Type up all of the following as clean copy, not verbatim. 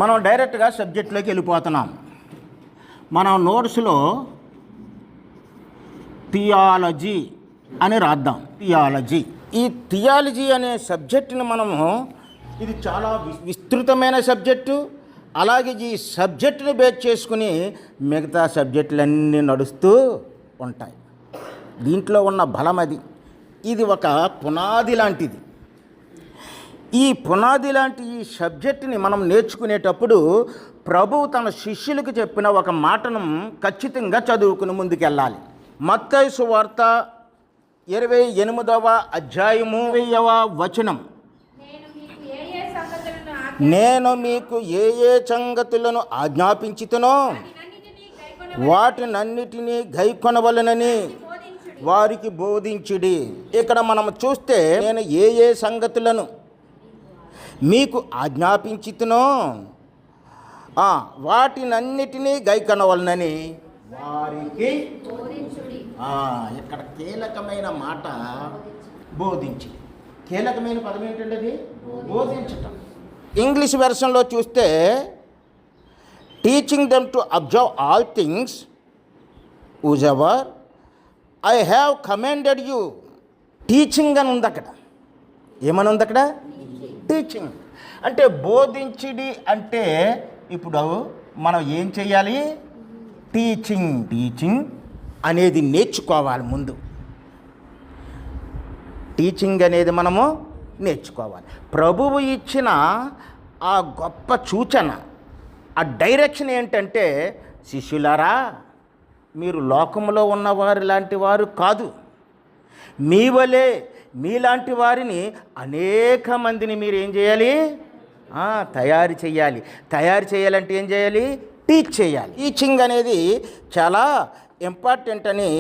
మనం డైరెక్ట్గా సబ్జెక్ట్లోకి వెళ్ళిపోతున్నాం. మనం నోట్స్లో థియాలజీ అని రాద్దాం. ఈ థియాలజీ అనే సబ్జెక్టుని మనము, ఇది చాలా విస్తృతమైన సబ్జెక్టు. అలాగే ఈ సబ్జెక్టుని బేస్ చేసుకుని మిగతా సబ్జెక్టులన్నీ నడుస్తూ ఉంటాయి. దీంట్లో ఉన్న బలం అది. ఇది ఒక పునాది లాంటిది. ఈ పునాది లాంటి ఈ సబ్జెక్టుని మనం నేర్చుకునేటప్పుడు ప్రభువు తన శిష్యులకు చెప్పిన ఒక మాటను ఖచ్చితంగా చదువుకుని ముందుకెళ్ళాలి. మత్తయి సువార్త 28వ అధ్యాయము 20వ వచనం, నేను మీకు ఏ ఏ సంగతులను ఆజ్ఞాపించుతునో వాటినన్నిటినీ గైకొనవలెనని వారికి బోధించుడి. ఇక్కడ మనం చూస్తే, నేను ఏ ఏ సంగతులను మీకు ఆజ్ఞాపించుతునో వాటినన్నిటినీ గైకొనవలెనని వారికి. ఇక్కడ కీలకమైన మాట బోధించి. కీలకమైన పదం ఏంటంటే అది బోధించటం. ఇంగ్లీష్ వెర్షన్లో చూస్తే teaching them to observe all things whose ever I have commanded you. Teaching అని ఉంది అక్కడ. ఏమని ఉంది అక్కడ? టీచింగ్ అంటే బోధించిడి. అంటే ఇప్పుడు మనం ఏం చేయాలి? టీచింగ్ అనేది నేర్చుకోవాలి. ముందు టీచింగ్ అనేది మనము నేర్చుకోవాలి. ప్రభువు ఇచ్చిన ఆ గొప్ప సూచన, ఆ డైరెక్షన్ ఏంటంటే, శిష్యులారా, మీరు లోకంలో ఉన్నవారు లాంటి వారు కాదు. మీ వలే మీలాంటి వారిని అనేక మందిని మీరు ఏం చేయాలి? తయారు చేయాలి. తయారు చేయాలంటే ఏం చేయాలి? టీచ్ చేయాలి. టీచింగ్ అనేది చాలా ఇంపార్టెంట్ అని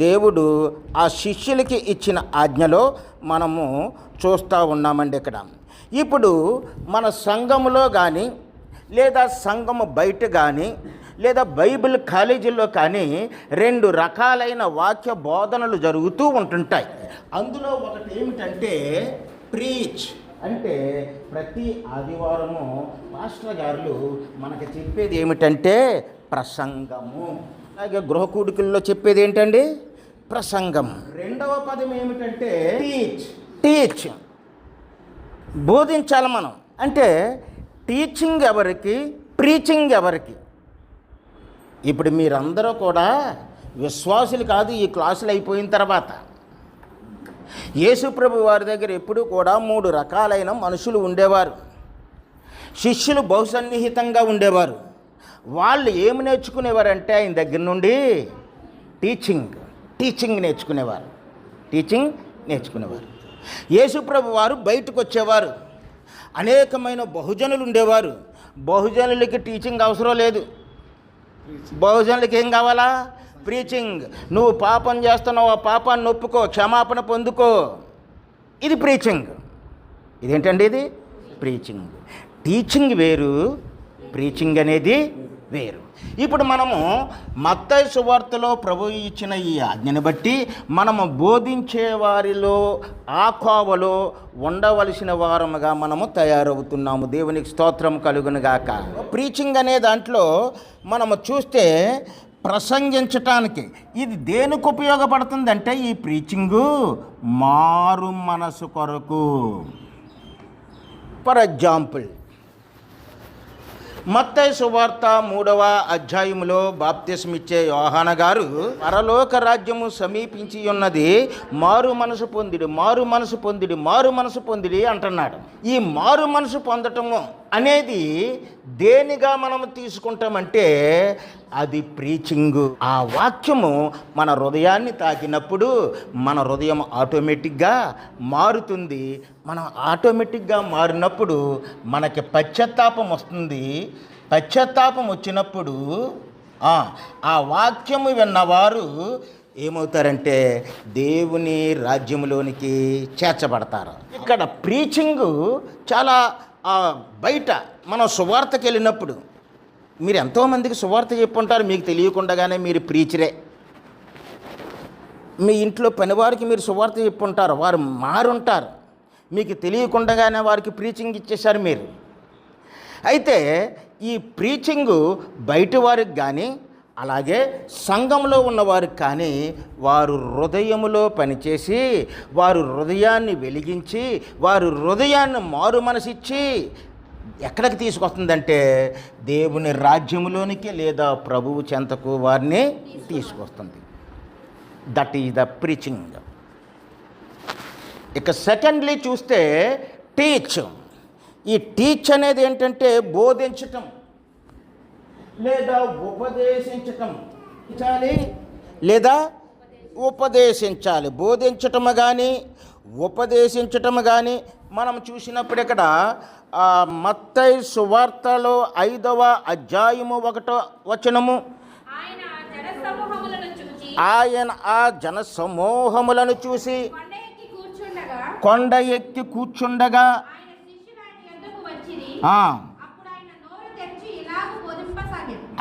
దేవుడు ఆ శిష్యులకి ఇచ్చిన ఆజ్ఞలో మనము చూస్తూ ఉన్నామండి. ఇక్కడ ఇప్పుడు మన సంఘములో కానీ, లేదా సంఘము బయట కానీ, లేదా బైబిల్ కాలేజీల్లో కానీ 2 రకాలైన వాక్య బోధనలు జరుగుతూ ఉంటుంటాయి. అందులో ఒకటి ఏమిటంటే ప్రీచ్. అంటే ప్రతి ఆదివారము పాస్టర్ గారు మనకు చెప్పేది ఏమిటంటే ప్రసంగము. అలాగే గృహ కూడికల్లో చెప్పేది ఏంటండి? ప్రసంగం. రెండవ పదం ఏమిటంటే టీచ్. బోధించాలి మనం. అంటే టీచింగ్ ఎవరికి, ప్రీచింగ్ ఎవరికి? ఇప్పుడు మీరందరూ కూడా విశ్వాసులు కాదు. ఈ క్లాసులు అయిపోయిన తర్వాత యేసుప్రభు వారి దగ్గర ఎప్పుడూ కూడా 3 రకాలైన మనుషులు ఉండేవారు. శిష్యులు బహుసన్నిహితంగా ఉండేవారు. వాళ్ళు ఏమి నేర్చుకునేవారంటే ఆయన దగ్గర నుండి టీచింగ్ నేర్చుకునేవారు. యేసుప్రభు వారు బయటకు వచ్చేవారు. అనేకమైన బహుజనులు ఉండేవారు. బహుజనులకి టీచింగ్ అవసరం లేదు. బహుజనులకి ఏం కావాలా? ప్రీచింగ్. నువ్వు పాపం చేస్తున్నావు, ఆ పాపాన్ని ఒప్పుకో, క్షమాపణ పొందుకో. ఇది ప్రీచింగ్. ఇదేంటండి? ఇది ప్రీచింగ్. టీచింగ్ వేరు, ప్రీచింగ్ అనేది వేరు. ఇప్పుడు మనము మత్తయి సువార్తలో ప్రభు ఇచ్చిన ఈ ఆజ్ఞని బట్టి మనము బోధించే వారిలో ఆ కోవలో ఉండవలసిన వారముగా మనము తయారవుతున్నాము. దేవునికి స్తోత్రం కలుగును గాక. ప్రీచింగ్ అనే దాంట్లో మనము చూస్తే ప్రసంగించటానికి ఇది దేనికి ఉపయోగపడుతుందంటే, ఈ ప్రీచింగు మారు మనసు కొరకు. ఫర్ ఎగ్జాంపుల్, మత్తయి సువార్త 3వ అధ్యాయములో బాప్తిస్మిచ్చే యోహాను గారు, పరలోక రాజ్యము సమీపించి ఉన్నది, మారు మనసు పొందిడి అంటున్నాడు. ఈ మారు మనసు పొందటము అనేది దేనిగా మనం తీసుకుంటామంటే అది ప్రీచింగు. ఆ వాక్యము మన హృదయాన్ని తాకినప్పుడు మన హృదయం ఆటోమేటిక్గా మారుతుంది. మనం ఆటోమేటిక్గా మారినప్పుడు మనకి పశ్చాత్తాపం వస్తుంది. పశ్చాత్తాపం వచ్చినప్పుడు ఆ వాక్యము విన్నవారు ఏమవుతారంటే దేవుని రాజ్యంలోనికి చేర్చబడతారు. ఇక్కడ ప్రీచింగు చాలా బయట మనం సువార్తకి వెళ్ళినప్పుడు, మీరు ఎంతోమందికి సువార్త చెప్పుంటారు, మీకు తెలియకుండానే మీరు ప్రీచరే. మీ ఇంట్లో పనివారికి మీరు సువార్త చెప్పుంటారు, వారు మారుంటారు, మీకు తెలియకుండానే వారికి ప్రీచింగ్ ఇచ్చేశారు మీరు. అయితే ఈ ప్రీచింగు బయట వారికి కానీ అలాగే సంఘంలో ఉన్నవారికి కానీ వారు హృదయములో పనిచేసి వారు హృదయాన్ని వెలిగించి వారు హృదయాన్ని మారు మనసిచ్చి ఎక్కడికి తీసుకొస్తుందంటే దేవుని రాజ్యములోనికి లేదా ప్రభువు చెంతకు వారిని తీసుకొస్తుంది. That is the preaching. ఇక సెకండ్లీ చూస్తే టీచ్. ఈ టీచ్ అనేది ఏంటంటే బోధించటం లేదా ఉపదేశించటం లేదా ఉపదేశించాలి. బోధించటము కానీ ఉపదేశించటము కానీ మనం చూసినప్పుడు ఇక్కడ మత్తయి సువార్తలో 5వ అధ్యాయము 1వ వచనము, ఆయన ఆ జన సమూహములను చూసి కొండ ఎక్కి కూర్చుండగా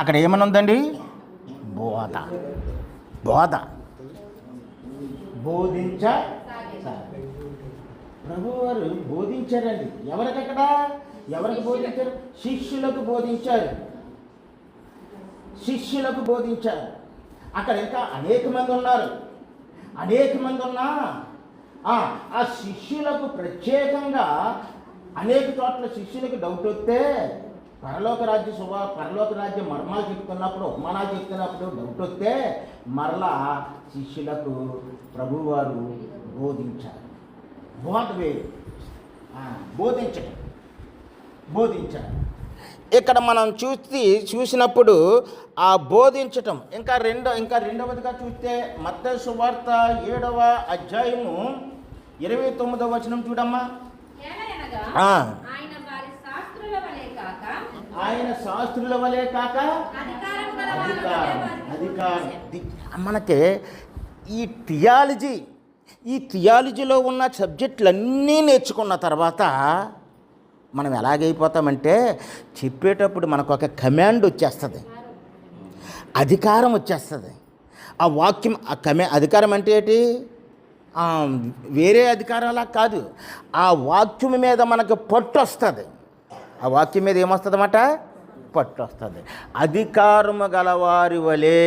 అక్కడ ఏమని ఉందండి? బోధ. బోధ బోధించ ప్రభువారు బోధించారండి. ఎవరికక్కడ ఎవరికి బోధించారు? శిష్యులకు బోధించారు. శిష్యులకు బోధించారు. అక్కడ ఇంకా అనేక మంది ఉన్నారు. అనేక మంది ఉన్నా ఆ శిష్యులకు ప్రత్యేకంగా అనేక చోట్ల శిష్యులకు డౌట్ వస్తే పరలోక రాజ్య మర్మాలు చెప్తున్నప్పుడు ఉపమానాలు చెప్తున్నప్పుడు డౌట్ వస్తే మరలా శిష్యులకు ప్రభువారు బోధించారు. బోధ వేరు, బోధించారు. ఇక్కడ మనం చూసినప్పుడు ఆ బోధించటం ఇంకా రెండవదిగా చూస్తే మత్తయి సువార్త 7వ అధ్యాయము 29వ వచనం చూడమ్మా. ఆయన శాస్త్రుల వలె కాక అధికారం. మనకి ఈ థియాలజీలో ఉన్న సబ్జెక్టులన్నీ నేర్చుకున్న తర్వాత మనం ఎలాగైపోతామంటే చెప్పేటప్పుడు మనకు ఒక కమాండ్ వచ్చేస్తుంది, అధికారం వచ్చేస్తుంది. ఆ వాక్యం అధికారం అంటే ఏంటి? వేరే అధికారంలా కాదు. ఆ వాక్యం మీద మనకు పట్టు వస్తుంది. ఆ వాక్యం మీద ఏమొస్తుంది అన్నమాట? పట్టు వస్తుంది. అధికారము గలవారి వలె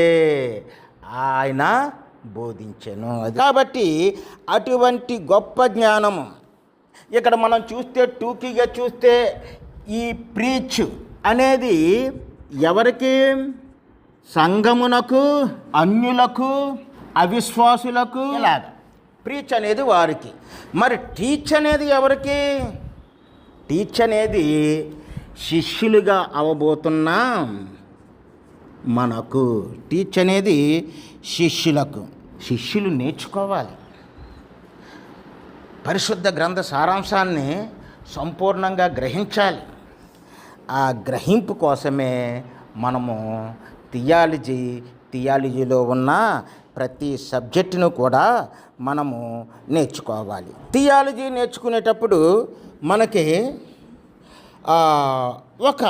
ఆయన బోధించెను. కాబట్టి అటువంటి గొప్ప జ్ఞానము ఇక్కడ మనం చూస్తే టూకీగా చూస్తే ఈ ప్రీచ్ అనేది ఎవరికి? సంఘమునకు, అన్యులకు, అవిశ్వాసులకు. ఇలాగ ప్రీచ్ అనేది వారికి. మరి టీచ్ అనేది ఎవరికి? టీచ్ అనేది శిష్యులుగా అవబోతున్న మనకు. టీచ్ అనేది శిష్యులకు. శిష్యులు నేర్చుకోవాలి. పరిశుద్ధ గ్రంథ సారాంశాన్ని సంపూర్ణంగా గ్రహించాలి. ఆ గ్రహింపు కోసమే మనము థియాలజీలో ఉన్న ప్రతి సబ్జెక్టును కూడా మనము నేర్చుకోవాలి. థియాలజీ నేర్చుకునేటప్పుడు మనకి ఒక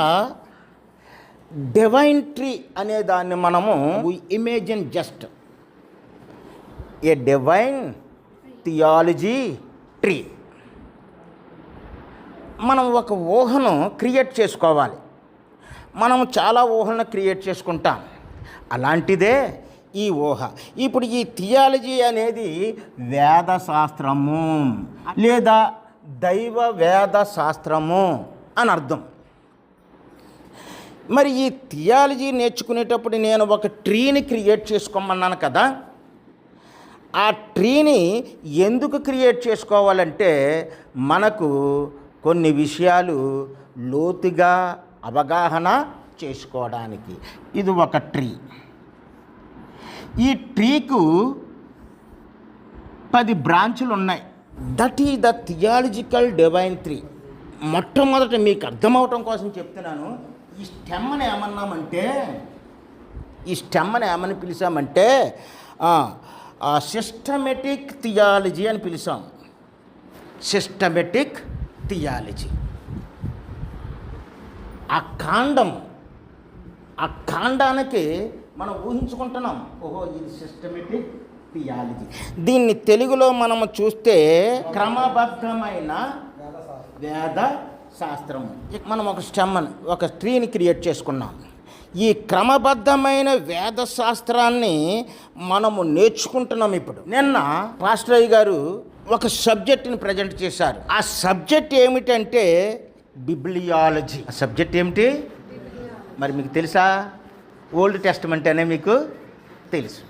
డివైన్ ట్రీ అనే దాన్ని మనము imagine just a divine theology tree. మనం ఒక ఊహను క్రియేట్ చేసుకోవాలి. మనం చాలా ఊహలను క్రియేట్ చేసుకుంటాం. అలాంటిదే ఈ ఊహ. ఇప్పుడు ఈ థియాలజీ అనేది వేద శాస్త్రము లేదా దైవ వేద శాస్త్రము అని అర్థం. మరి ఈ థియాలజీ నేర్చుకునేటప్పుడు నేను ఒక ట్రీని క్రియేట్ చేసుకోమన్నాను కదా. ఆ ట్రీని ఎందుకు క్రియేట్ చేసుకోవాలంటే మనకు కొన్ని విషయాలు లోతుగా అవగాహన చేసుకోవడానికి. ఇది ఒక ట్రీ. ఈ ట్రీకు 10 బ్రాంచులు ఉన్నాయి. That is the theological divine tree. మొట్టమొదట మీకు అర్థమవటం కోసం చెప్తున్నాను. ఈ స్టెమ్ని ఏమని పిలిచామంటే సిస్టమేటిక్ థియాలజీ అని పిలిచాం. Systematic theology. ఆ కాండానికి మనం ఊహించుకుంటున్నాం, ఓహో ఇది సిస్టమేటిక్ థియాలజీ. దీన్ని తెలుగులో మనము చూస్తే క్రమబద్ధమైన వేద శాస్త్రము. మనం ఒక ట్రీని క్రియేట్ చేసుకున్నాం. ఈ క్రమబద్ధమైన వేద శాస్త్రాన్ని మనము నేర్చుకుంటున్నాం. ఇప్పుడు నిన్న పాస్టర్ అయ్య గారు ఒక సబ్జెక్ట్ని ప్రజెంట్ చేశారు. ఆ సబ్జెక్ట్ ఏమిటంటే బిబ్లియాలజీ. ఆ సబ్జెక్ట్ ఏమిటి మరి మీకు తెలుసా? ఓల్డ్ టెస్టమెంట్ అనే మీకు తెలుసు.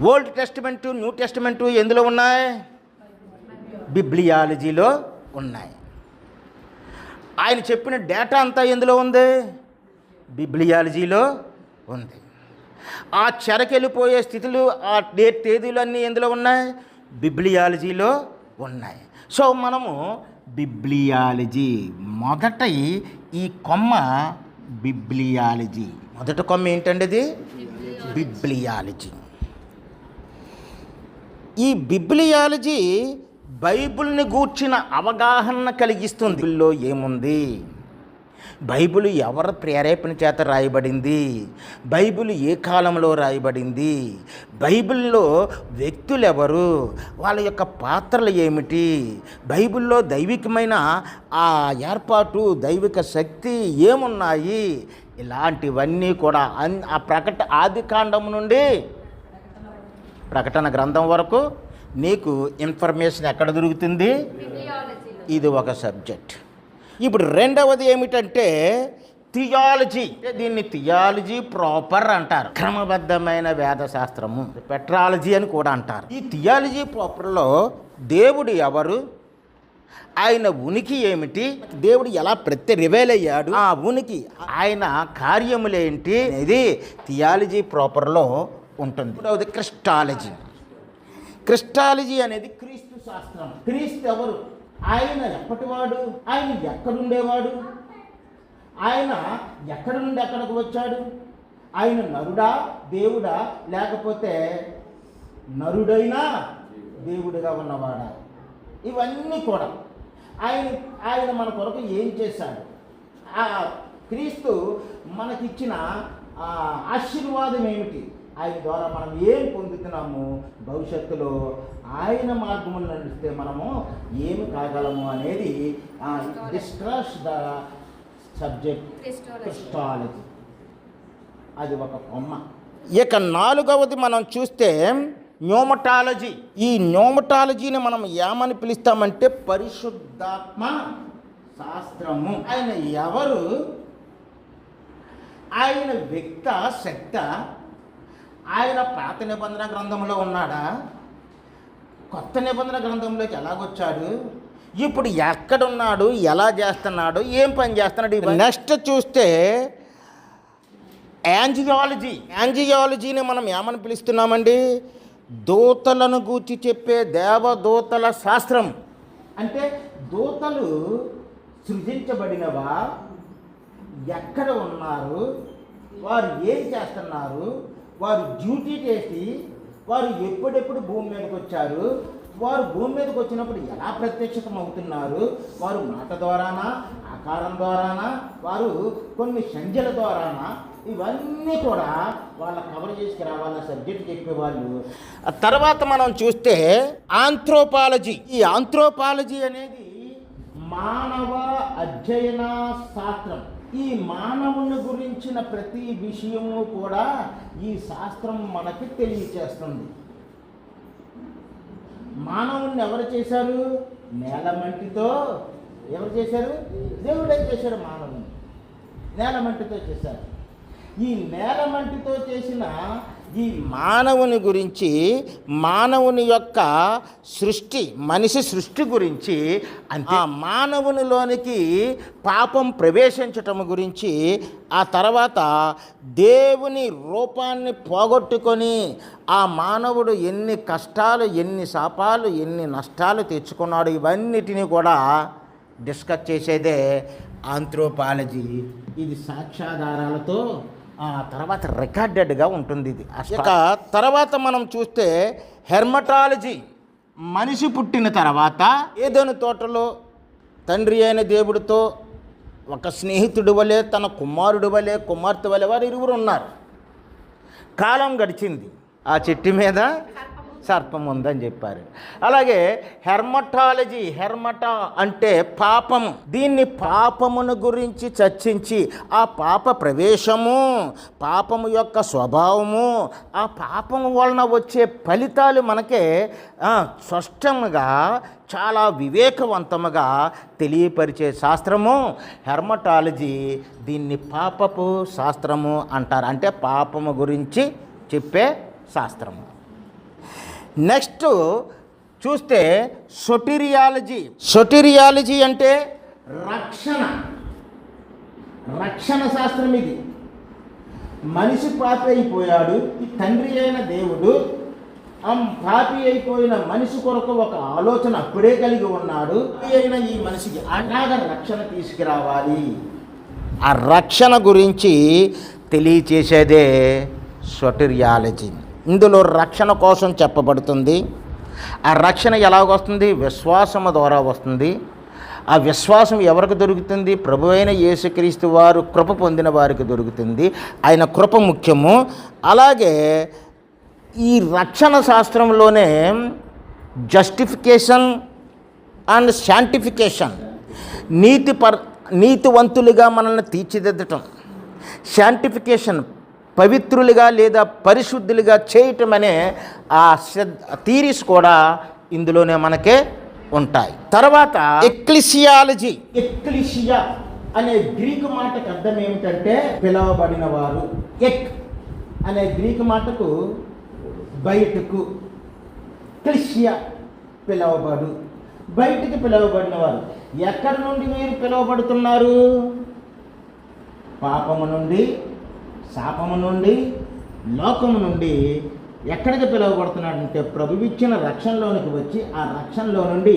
ఓల్డ్ టెస్టమెంటు, న్యూ టెస్టమెంటు ఎందులో ఉన్నాయి? బిబ్లియాలజీలో ఉన్నాయి. ఆయన చెప్పిన డేటా అంతా ఎందులో ఉంది? బిబ్లియాలజీలో ఉంది. ఆ చెరకెళ్ళిపోయే స్థితులు, ఆ తేదీలు అన్నీ ఎందులో ఉన్నాయి? బిబ్లియాలజీలో ఉన్నాయి. సో మనము బిబ్లియాలజీ మొదట ఈ కొమ్మ బిబ్లియాలజీ. మొదటి కొమ్మ ఏంటండి? అది బిబ్లియాలజీ. ఈ బిబ్లియాలజీ బైబిల్ని గూర్చిన అవగాహన కలిగిస్తుంది. బైబిల్లో ఏముంది? బైబిల్ ఎవరి ప్రేరేపణ చేత రాయబడింది? బైబిల్ ఏ కాలంలో రాయబడింది? బైబిల్లో వ్యక్తులు ఎవరు? వాళ్ళ యొక్క పాత్రలు ఏమిటి? బైబిల్లో దైవికమైన ఆ ఏర్పాటు, దైవిక శక్తి ఏమున్నాయి? ఇలాంటివన్నీ కూడా ఆది కాండం నుండి ప్రకటన గ్రంథం వరకు నీకు ఇన్ఫర్మేషన్ ఎక్కడ దొరుకుతుంది? ఇది ఒక సబ్జెక్ట్. ఇప్పుడు రెండవది ఏమిటంటే థియాలజీ. దీన్ని థియాలజీ ప్రాపర్ అంటారు. క్రమబద్ధమైన వేద శాస్త్రము, పెట్రాలజీ అని కూడా అంటారు. ఈ థియాలజీ ప్రాపర్లో దేవుడు ఎవరు, ఆయన ఉనికి ఏమిటి, దేవుడు ఎలా రివైల్ అయ్యాడు, ఆ ఉనికి, ఆయన కార్యములేంటి అనేది థియాలజీ ప్రాపర్లో ఉంటుంది. రెండవది క్రిస్టాలజీ. క్రిస్టాలజీ అనేది క్రీస్తు శాస్త్రం. క్రీస్తు ఎవరు, ఆయన ఎప్పటివాడు, ఆయన ఎక్కడుండేవాడు, ఆయన ఎక్కడి నుండి ఎక్కడికి వచ్చాడు, ఆయన నరుడా దేవుడా, లేకపోతే నరుడైనా దేవుడిగా ఉన్నవాడా, ఇవన్నీ కూడా ఆయన మన కొరకు ఏం చేశాడు, ఆ క్రీస్తు మనకిచ్చిన ఆశీర్వాదం ఏమిటి, ఆయన ద్వారా మనం ఏం పొందుతున్నాము, భవిష్యత్తులో ఆయన మార్గమును నడిస్తే మనము ఏమి కాగలము అనేది డిస్కస్ ద సబ్జెక్ట్ క్రిస్టాలజీ. అది ఒక కొమ్మ. ఇక నాలుగవది మనం చూస్తే న్యూమటాలజీ. ఈ న్యూమటాలజీని మనం ఏమని పిలుస్తామంటే పరిశుద్ధాత్మ శాస్త్రము. ఆయన ఎవరు, ఆయన వ్యక్త శక్త, ఆయన పాత నిబంధన గ్రంథంలో ఉన్నాడా, కొత్త నిబంధన గ్రంథంలోకి ఎలాగొచ్చాడు, ఇప్పుడు ఎక్కడున్నాడు, ఎలా చేస్తున్నాడు, ఏం పని చేస్తున్నాడు. నెక్స్ట్ చూస్తే యాంజియాలజీ. యాంజియాలజీని మనం ఏమని పిలుస్తున్నామండి? దూతలను గూర్చి చెప్పే దేవదూతల శాస్త్రం. అంటే దూతలు సృజించబడినవా, ఎక్కడ ఉన్నారు, వారు ఏం చేస్తున్నారు, వారు డ్యూటీ చేసి వారు ఎప్పుడెప్పుడు భూమి మీదకి వచ్చారు, వారు భూమి మీదకి వచ్చినప్పుడు ఎలా ప్రత్యక్షతం అవుతున్నారు, వారు మాట ద్వారానా, ఆకారం ద్వారానా, వారు కొన్ని సంజ్ఞల ద్వారానా, ఇవన్నీ కూడా వాళ్ళ కవర్ చేసుకురావాలన్న సబ్జెక్ట్ చెప్పేవాళ్ళు. తర్వాత మనం చూస్తే ఆంథ్రోపాలజీ. ఈ ఆంథ్రోపాలజీ అనేది మానవ అధ్యయన శాస్త్రం. ఈ మానవుని గురించిన ప్రతి విషయము కూడా ఈ శాస్త్రం మనకి తెలియచేస్తుంది. మానవుణ్ణి ఎవరు చేశారు? నేలమంటితో. ఎవరు చేశారు? దేవుడే చేశాడు. మానవుని నేలమంటితో చేశారు. ఈ నేలమంటితో చేసిన ఈ మానవుని గురించి, మానవుని యొక్క సృష్టి, మనిషి సృష్టి గురించి, ఆ మానవునిలోనికి పాపం ప్రవేశించటం గురించి, ఆ తర్వాత దేవుని రూపాన్ని పోగొట్టుకొని ఆ మానవుడు ఎన్ని కష్టాలు, ఎన్ని శాపాలు, ఎన్ని నష్టాలు తెచ్చుకున్నాడు, ఇవన్నిటినీ కూడా డిస్కస్ చేసేదే ఆంథ్రోపాలజీ. ఇది సాక్ష్యాధారాలతో తర్వాత రికార్డెడ్గా ఉంటుంది. ఇది ఇక తర్వాత మనం చూస్తే హెర్మటాలజీ. మనిషి పుట్టిన తర్వాత ఏదైనా తోటలో తండ్రి అయిన దేవుడితో ఒక స్నేహితుడి వలె, తన కుమారుడి వలె, కుమార్తె వలె వారు ఇరువురు ఉన్నారు. కాలం గడిచింది. ఆ చెట్టు మీద సర్పం ఉందని చెప్పారు. అలాగే హెర్మటాలజీ, హెర్మటా అంటే పాపము. దీన్ని పాపమును గురించి చర్చించి ఆ పాప ప్రవేశము, పాపము యొక్క స్వభావము, ఆ పాపము వలన వచ్చే ఫలితాలు మనకే స్పష్టంగా చాలా వివేకవంతముగా తెలియపరిచే శాస్త్రము హెర్మటాలజీ. దీన్ని పాపపు శాస్త్రము అంటారు, అంటే పాపము గురించి చెప్పే శాస్త్రము. నెక్స్ట్ చూస్తే సొటీరియాలజీ. సొటీరియాలజీ అంటే రక్షణ శాస్త్రం. ఇది మనిషి పాపి అయిపోయాడు, ఈ తండ్రి అయిన దేవుడు పాపి అయిపోయిన మనిషి కొరకు ఒక ఆలోచన అప్పుడే కలిగి ఉన్నాడు. అయిన ఈ మనిషికి అలాగ రక్షణ తీసుకురావాలి. ఆ రక్షణ గురించి తెలియచేసేదే సొటీరియాలజీ. ఇందులో రక్షణ కోసం చెప్పబడుతుంది. ఆ రక్షణ ఎలాగొస్తుంది? విశ్వాసము ద్వారా వస్తుంది. ఆ విశ్వాసం ఎవరికి దొరుకుతుంది? ప్రభువైన యేసుక్రీస్తు వారు కృప పొందిన వారికి దొరుకుతుంది. ఆయన కృప ముఖ్యము. అలాగే ఈ రక్షణ శాస్త్రంలోనే జస్టిఫికేషన్ అండ్ శాంటిఫికేషన్, నీతివంతులుగా మనల్ని తీర్చిదిద్దటం, శాంటిఫికేషన్ పవిత్రులుగా లేదా పరిశుద్ధులుగా చేయటం అనే ఆ థీరీస్ కూడా ఇందులోనే మనకే ఉంటాయి. తర్వాత ఎక్లిసియాలజీ. ఎక్లిసియా అనే గ్రీకు మాటకు అర్థం ఏమిటంటే పిలవబడిన వారు. ఎక్ అనే గ్రీకు మాటకు బయటకు, క్లిసియా పిలవబడు, బయటికి పిలవబడిన వారు. ఎక్కడి నుండి మీరు పిలవబడుతున్నారు? పాపము నుండి, శాపము నుండి, లోకము నుండి. ఎక్కడికి పిలువబడుతున్నాడంటే ప్రభువిచ్చిన రక్షణలోనికి వచ్చి ఆ రక్షణలో నుండి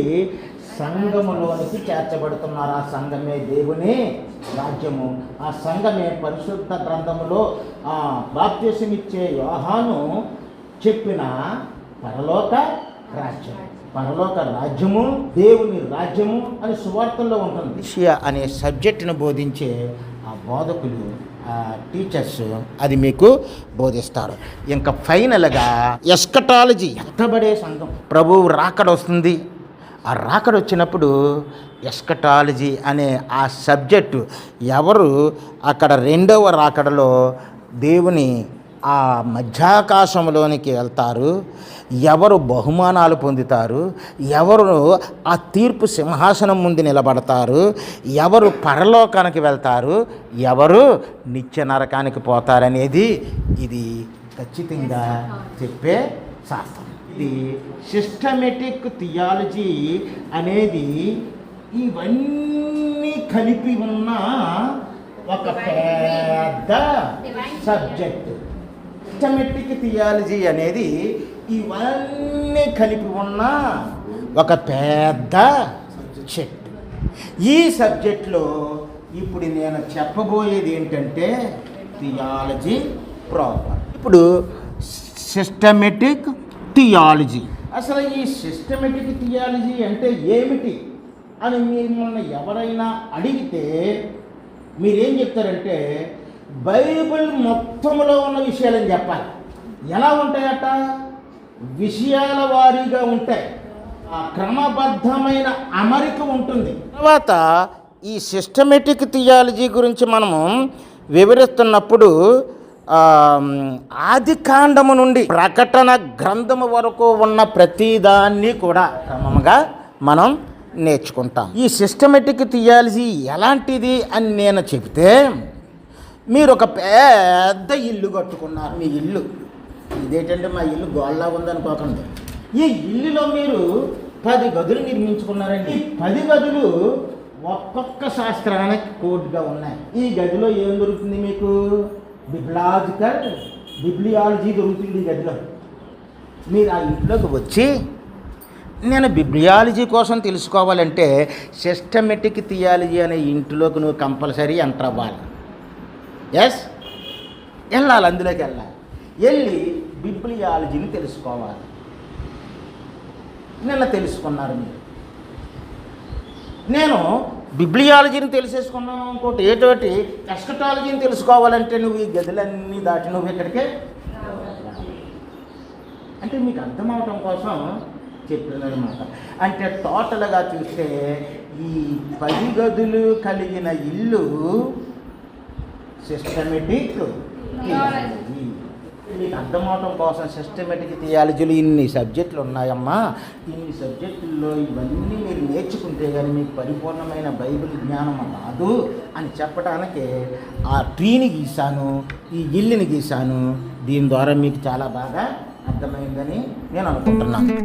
సంఘములోనికి చేర్చబడుతున్నారు. ఆ సంఘమే దేవుని రాజ్యము. ఆ సంఘమే పరిశుద్ధ గ్రంథములో బాప్తిసమిచ్చే యోహాను చెప్పిన పరలోక రాజ్యం. పరలోక రాజ్యము, దేవుని రాజ్యము అని సువార్తల్లో ఉంటుంది. విషయ అనే సబ్జెక్టును బోధించే ఆ బోధకులు, టీచర్స్ అది మీకు బోధిస్తారు. ఇంకా ఫైనల్గా ఎస్కటాలజీ. ఎత్తబడే సంఘం. ప్రభువు రాకడ వస్తుంది. ఆ రాకడ వచ్చినప్పుడు ఎస్కటాలజీ అనే ఆ సబ్జెక్టు ఎవరు అక్కడ రెండవ రాకడలో దేవుని ఆ మధ్యాకాశంలోనికి వెళ్తారు, ఎవరు బహుమానాలు పొందుతారు, ఎవరు ఆ తీర్పు సింహాసనం ముందు నిలబడతారు, ఎవరు పరలోకానికి వెళ్తారు, ఎవరు నిత్య నరకానికి పోతారనేది ఇది ఖచ్చితంగా చెప్పే శాస్త్రం. ఇది సిస్టమేటిక్ థియాలజీ అనేది ఇవన్నీ కలిపి ఉన్న ఒక పెద్ద సబ్జెక్ట్. సిస్టమేటిక్ థియాలజీ అనేది ఇవన్నీ కలిపి ఉన్న ఒక పెద్ద సబ్జెక్ట్. ఈ సబ్జెక్ట్లో ఇప్పుడు నేను చెప్పబోయేది ఏంటంటే థియాలజీ ప్రాపర్. ఇప్పుడు సిస్టమేటిక్ థియాలజీ. అసలు ఈ సిస్టమేటిక్ థియాలజీ అంటే ఏమిటి అని మిమ్మల్ని ఎవరైనా అడిగితే మీరేం చెప్తారంటే బైబిల్ మొత్తంలో ఉన్న విషయాలని చెప్పాలి. ఎలా ఉంటాయట? విషయాల వారీగా ఉంటాయి. ఆ క్రమబద్ధమైన అమరిక ఉంటుంది. తర్వాత ఈ సిస్టమేటిక్ థియాలజీ గురించి మనము వివరిస్తున్నప్పుడు ఆది కాండము నుండి ప్రకటన గ్రంథము వరకు ఉన్న ప్రతిదాన్ని కూడా క్రమంగా మనం నేర్చుకుంటాం. ఈ సిస్టమేటిక్ థియాలజీ ఎలాంటిది అని నేను చెబితే, మీరు ఒక పెద్ద ఇల్లు కట్టుకున్నారు. మీ ఇల్లు ఇదేంటంటే మా ఇల్లు గోళ్ళలా ఉందనుకోకండి. ఈ ఇల్లులో మీరు 10 గదులు నిర్మించుకున్నారండి. ఈ 10 గదులు ఒక్కొక్క శాస్త్రానికి కోడ్గా ఉన్నాయి. ఈ గదిలో ఏం దొరుకుతుంది మీకు? బిబ్లియాలజీ దొరుకుతుంది ఈ గదిలో. మీరు ఆ ఇంట్లోకి వచ్చి నేను బిబ్లియాలజీ కోసం తెలుసుకోవాలంటే సిస్టమేటిక్ థియాలజీ అనే ఇంట్లోకి నువ్వు కంపల్సరీ ఎంటర్ అవ్వాలి. వెళ్ళాలి, అందులోకి వెళ్ళి బిబ్లియాలజీని తెలుసుకోవాలి. నిన్న తెలుసుకున్నారు మీరు. నేను బిబ్లియాలజీని తెలిసేసుకున్నాను. ఇంకోటి ఏటోటి ఎస్కటాలజీని తెలుసుకోవాలంటే నువ్వు ఈ గదులన్నీ దాటి నువ్వు ఇక్కడికే అంటే మీకు అర్థం అవటం కోసం చెప్పినమాట. అంటే టోటల్గా చూస్తే ఈ 10 గదులు కలిగిన ఇల్లు సిస్టమేటిక్ థియాలజీ. మీకు అర్థమవటం కోసం సిస్టమేటిక్ థియాలజీలు ఇన్ని సబ్జెక్టులు ఉన్నాయమ్మా. ఇన్ని సబ్జెక్టుల్లో ఇవన్నీ మీరు నేర్చుకుంటే కానీ మీకు పరిపూర్ణమైన బైబిల్ జ్ఞానం రాదు అని చెప్పడానికి ఆ ట్రీని గీశాను, ఈ ఇల్లుని గీశాను. దీని ద్వారా మీకు చాలా బాగా అర్థమైందని నేను అనుకుంటున్నాను.